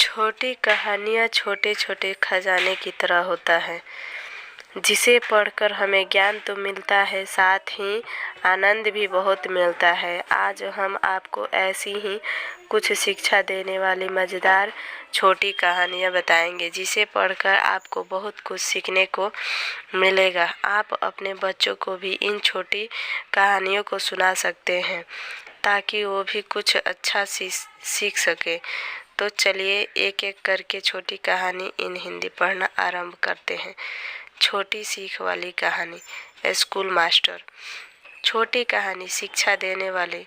छोटी कहानियाँ छोटे छोटे खजाने की तरह होता है, जिसे पढ़कर हमें ज्ञान तो मिलता है, साथ ही आनंद भी बहुत मिलता है। आज हम आपको ऐसी ही कुछ शिक्षा देने वाली मज़ेदार छोटी कहानियाँ बताएंगे, जिसे पढ़कर आपको बहुत कुछ सीखने को मिलेगा। आप अपने बच्चों को भी इन छोटी कहानियों को सुना सकते हैं, ताकि वो भी कुछ अच्छा सीख सके। तो चलिए एक एक करके छोटी कहानी इन हिंदी पढ़ना आरंभ करते हैं। छोटी सीख वाली कहानी, स्कूल मास्टर। छोटी कहानी शिक्षा देने वाले।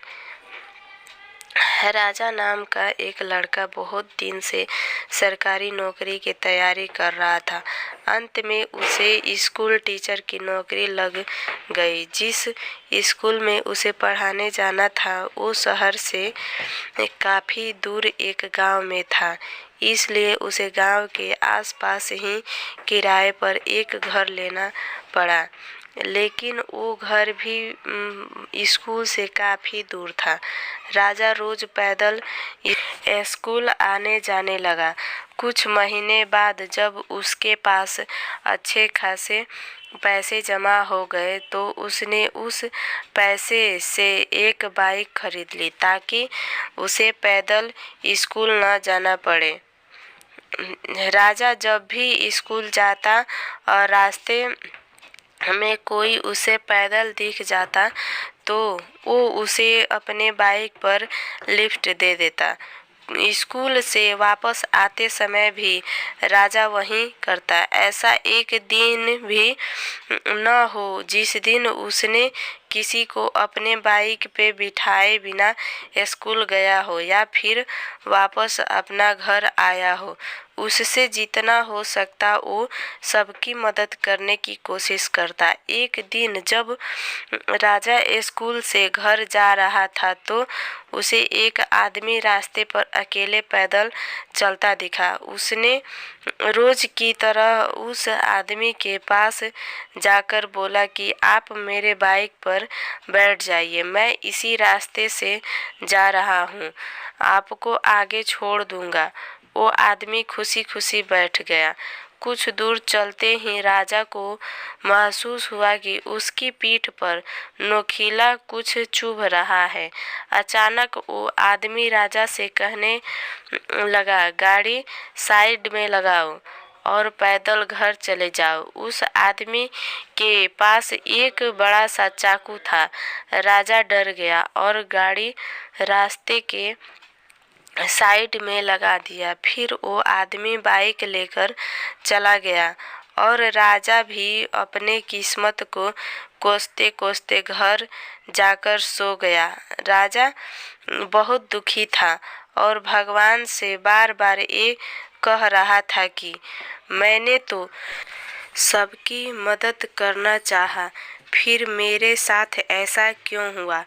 राजा नाम का एक लड़का बहुत दिन से सरकारी नौकरी की तैयारी कर रहा था। अंत में उसे स्कूल टीचर की नौकरी लग गई। जिस स्कूल में उसे पढ़ाने जाना था, वो शहर से काफ़ी दूर एक गांव में था। इसलिए उसे गांव के आसपास ही किराए पर एक घर लेना पड़ा, लेकिन वो घर भी स्कूल से काफ़ी दूर था। राजा रोज पैदल स्कूल आने जाने लगा। कुछ महीने बाद जब उसके पास अच्छे खासे पैसे जमा हो गए, तो उसने उस पैसे से एक बाइक खरीद ली, ताकि उसे पैदल स्कूल न जाना पड़े। राजा जब भी स्कूल जाता और रास्ते में कोई उसे पैदल दिख जाता, तो वो उसे अपने बाइक पर लिफ्ट दे देता। स्कूल से वापस आते समय भी राजा वही करता। ऐसा एक दिन भी न हो जिस दिन उसने किसी को अपने बाइक पे बिठाए बिना स्कूल गया हो या फिर वापस अपना घर आया हो। उससे जितना हो सकता वो सबकी मदद करने की कोशिश करता। एक दिन जब राजा स्कूल से घर जा रहा था, तो उसे एक आदमी रास्ते पर अकेले पैदल चलता दिखा। उसने रोज की तरह उस आदमी के पास जाकर बोला कि आप मेरे बाइक पर बैठ जाइए, मैं इसी रास्ते से जा रहा हूँ, आपको आगे छोड़ दूंगा। वो आदमी खुशी खुशी बैठ गया। कुछ दूर चलते ही राजा को महसूस हुआ कि उसकी पीठ पर नोकीला कुछ चुभ रहा है। अचानक वो आदमी राजा से कहने लगा, गाड़ी साइड में लगाओ और पैदल घर चले जाओ। उस आदमी के पास एक बड़ा सा चाकू था। राजा डर गया और गाड़ी रास्ते के साइड में लगा दिया। फिर वो आदमी बाइक लेकर चला गया और राजा भी अपने किस्मत को कोसते कोसते घर जाकर सो गया। राजा बहुत दुखी था और भगवान से बार बार ये कह रहा था कि मैंने तो सबकी मदद करना चाहा, फिर मेरे साथ ऐसा क्यों हुआ।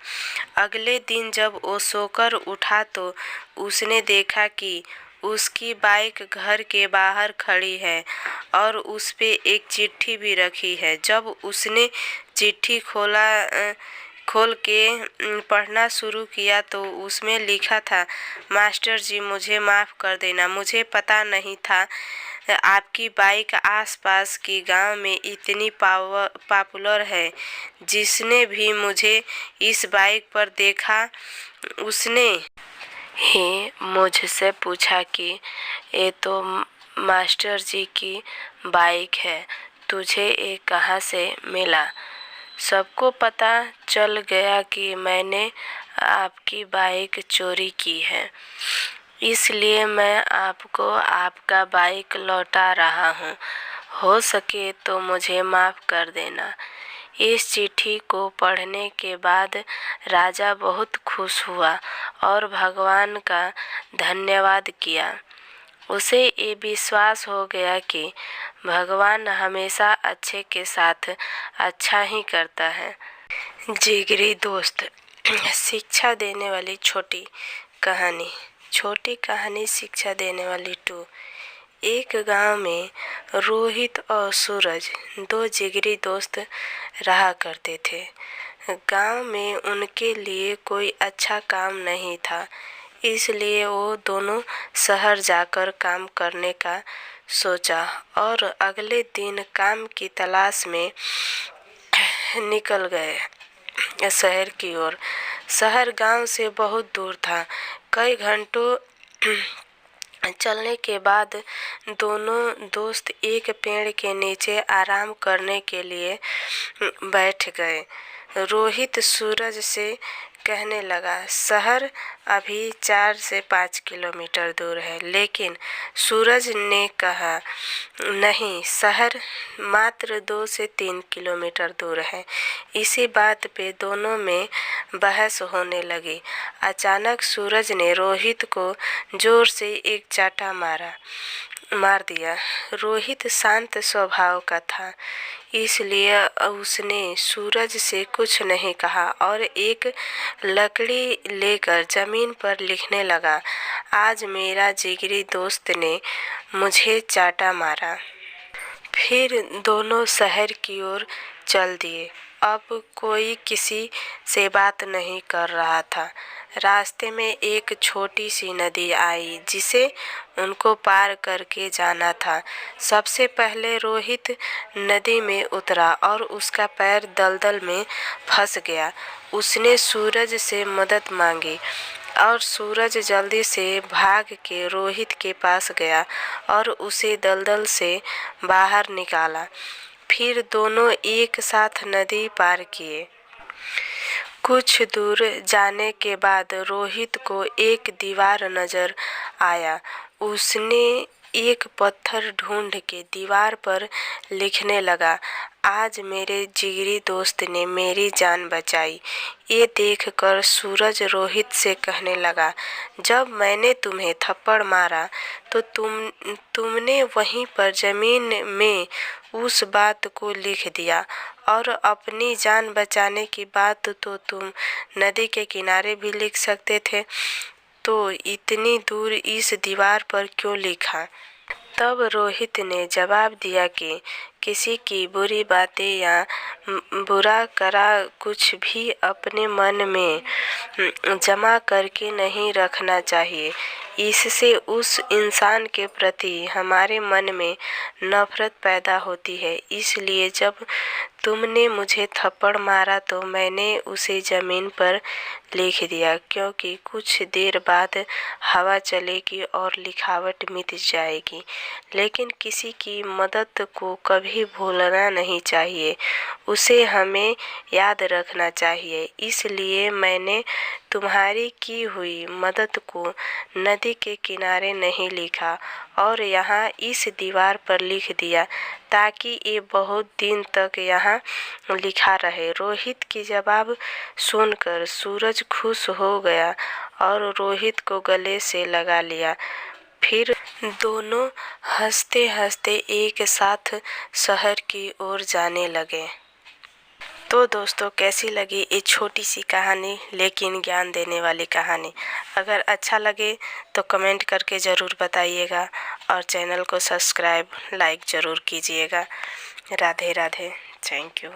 अगले दिन जब वो सोकर उठा, तो उसने देखा कि उसकी बाइक घर के बाहर खड़ी है और उस पे एक चिट्ठी भी रखी है। जब उसने चिट्ठी खोल के पढ़ना शुरू किया, तो उसमें लिखा था, मास्टर जी मुझे माफ़ कर देना, मुझे पता नहीं था आपकी बाइक आसपास की गांव में इतनी पॉपुलर है। जिसने भी मुझे इस बाइक पर देखा, उसने ही मुझसे पूछा कि ये तो मास्टर जी की बाइक है, तुझे ये कहाँ से मिला। सबको पता चल गया कि मैंने आपकी बाइक चोरी की है, इसलिए मैं आपको आपका बाइक लौटा रहा हूँ। हो सके तो मुझे माफ़ कर देना। इस चिट्ठी को पढ़ने के बाद राजा बहुत खुश हुआ और भगवान का धन्यवाद किया। उसे ये विश्वास हो गया कि भगवान हमेशा अच्छे के साथ अच्छा ही करता है। जिगरी दोस्त। शिक्षा देने वाली छोटी कहानी। छोटी कहानी शिक्षा देने वाली 2। एक गांव में रोहित और सूरज दो जिगरी दोस्त रहा करते थे। गांव में उनके लिए कोई अच्छा काम नहीं था, इसलिए वो दोनों शहर जाकर काम करने का सोचा और अगले दिन काम की तलाश में निकल गए शहर की ओर। शहर गांव से बहुत दूर था। कई घंटों चलने के बाद दोनों दोस्त एक पेड़ के नीचे आराम करने के लिए बैठ गए। रोहित सूरज से कहने लगा, शहर अभी 4 से 5 किलोमीटर दूर है। लेकिन सूरज ने कहा, नहीं, शहर मात्र 2 से 3 किलोमीटर दूर है। इसी बात पे दोनों में बहस होने लगी। अचानक सूरज ने रोहित को जोर से एक चांटा मार दिया। रोहित शांत स्वभाव का था, इसलिए उसने सूरज से कुछ नहीं कहा और एक लकड़ी लेकर जमीन पर लिखने लगा, आज मेरा जिगरी दोस्त ने मुझे चांटा मारा। फिर दोनों शहर की ओर चल दिए। अब कोई किसी से बात नहीं कर रहा था। रास्ते में एक छोटी सी नदी आई जिसे उनको पार करके जाना था। सबसे पहले रोहित नदी में उतरा और उसका पैर दलदल में फंस गया। उसने सूरज से मदद मांगी और सूरज जल्दी से भाग के रोहित के पास गया और उसे दलदल से बाहर निकाला। फिर दोनों एक साथ नदी पार किए। कुछ दूर जाने के बाद रोहित को एक दीवार नजर आया। उसने एक पत्थर ढूंढ के दीवार पर लिखने लगा, आज मेरे जिगरी दोस्त ने मेरी जान बचाई। ये देखकर सूरज रोहित से कहने लगा, जब मैंने तुम्हें थप्पड़ मारा तो तुमने वहीं पर जमीन में उस बात को लिख दिया और अपनी जान बचाने की बात तो तुम नदी के किनारे भी लिख सकते थे, तो इतनी दूर इस दीवार पर क्यों लिखा? तब रोहित ने जवाब दिया कि किसी की बुरी बातें या बुरा करा कुछ भी अपने मन में जमा करके नहीं रखना चाहिए। इससे उस इंसान के प्रति हमारे मन में नफरत पैदा होती है। इसलिए जब तुमने मुझे थप्पड़ मारा तो मैंने उसे ज़मीन पर लिख दिया, क्योंकि कुछ देर बाद हवा चलेगी और लिखावट मिट जाएगी। लेकिन किसी की मदद को कभी भूलना नहीं चाहिए, उसे हमें याद रखना चाहिए। इसलिए मैंने तुम्हारी की हुई मदद को नदी के किनारे नहीं लिखा और यहाँ इस दीवार पर लिख दिया, ताकि ये बहुत दिन तक यहाँ लिखा रहे। रोहित की जवाब सुनकर सूरज खुश हो गया और रोहित को गले से लगा लिया। फिर दोनों हंसते हंसते एक साथ शहर की ओर जाने लगे। तो दोस्तों, कैसी लगी ये छोटी सी कहानी लेकिन ज्ञान देने वाली कहानी? अगर अच्छा लगे तो कमेंट करके ज़रूर बताइएगा और चैनल को सब्सक्राइब लाइक ज़रूर कीजिएगा। Radhe Radhe, thank you.